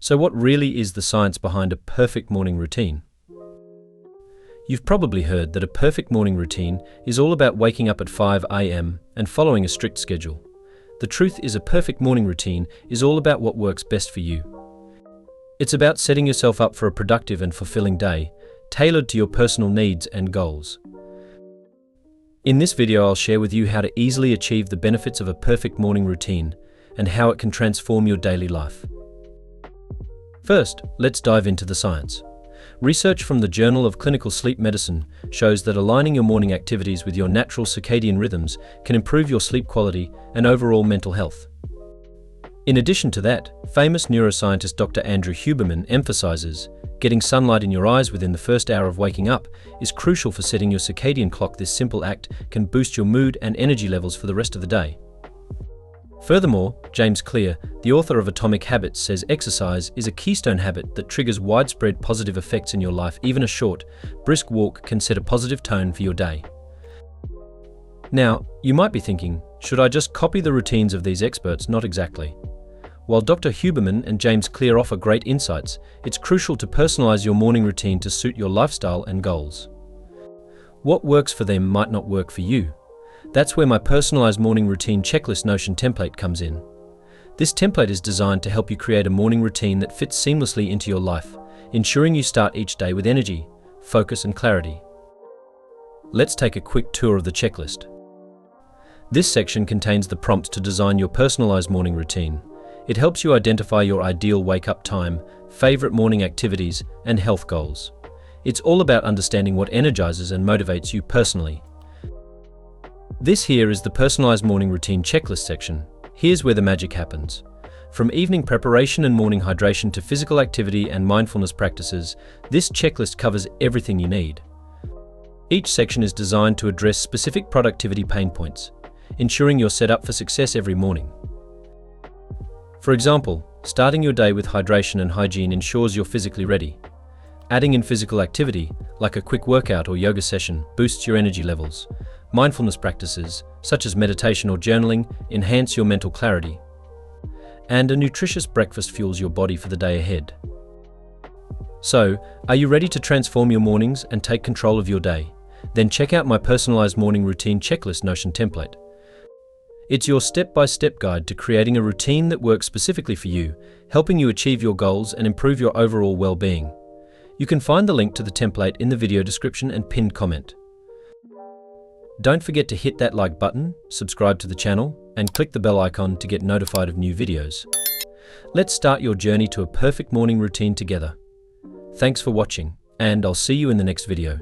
So what really is the science behind a perfect morning routine? You've probably heard that a perfect morning routine is all about waking up at 5 a.m. and following a strict schedule. The truth is, a perfect morning routine is all about what works best for you. It's about setting yourself up for a productive and fulfilling day, tailored to your personal needs and goals. In this video, I'll share with you how to easily achieve the benefits of a perfect morning routine and how it can transform your daily life. First, let's dive into the science. Research from the Journal of Clinical Sleep Medicine shows that aligning your morning activities with your natural circadian rhythms can improve your sleep quality and overall mental health. In addition to that, famous neuroscientist Dr. Andrew Huberman emphasizes getting sunlight in your eyes within the first hour of waking up is crucial for setting your circadian clock. This simple act can boost your mood and energy levels for the rest of the day. Furthermore, James Clear, the author of Atomic Habits, says exercise is a keystone habit that triggers widespread positive effects in your life. Even a short, brisk walk can set a positive tone for your day. Now, you might be thinking, should I just copy the routines of these experts? Not exactly. While Dr. Huberman and James Clear offer great insights, it's crucial to personalize your morning routine to suit your lifestyle and goals. What works for them might not work for you. That's where my personalized morning routine checklist Notion template comes in. This template is designed to help you create a morning routine that fits seamlessly into your life, ensuring you start each day with energy, focus, and clarity. Let's take a quick tour of the checklist. This section contains the prompts to design your personalized morning routine. It helps you identify your ideal wake-up time, favorite morning activities, and health goals. It's all about understanding what energizes and motivates you personally. This here is the personalized morning routine checklist section. Here's where the magic happens. From evening preparation and morning hydration to physical activity and mindfulness practices, this checklist covers everything you need. Each section is designed to address specific productivity pain points, ensuring you're set up for success every morning. For example, starting your day with hydration and hygiene ensures you're physically ready. Adding in physical activity, like a quick workout or yoga session, boosts your energy levels. Mindfulness practices, such as meditation or journaling, enhance your mental clarity. And a nutritious breakfast fuels your body for the day ahead. So, are you ready to transform your mornings and take control of your day? Then check out my personalized morning routine checklist Notion template. It's your step-by-step guide to creating a routine that works specifically for you, helping you achieve your goals and improve your overall well-being. You can find the link to the template in the video description and pinned comment. Don't forget to hit that like button, subscribe to the channel, and click the bell icon to get notified of new videos. Let's start your journey to a perfect morning routine together. Thanks for watching, and I'll see you in the next video.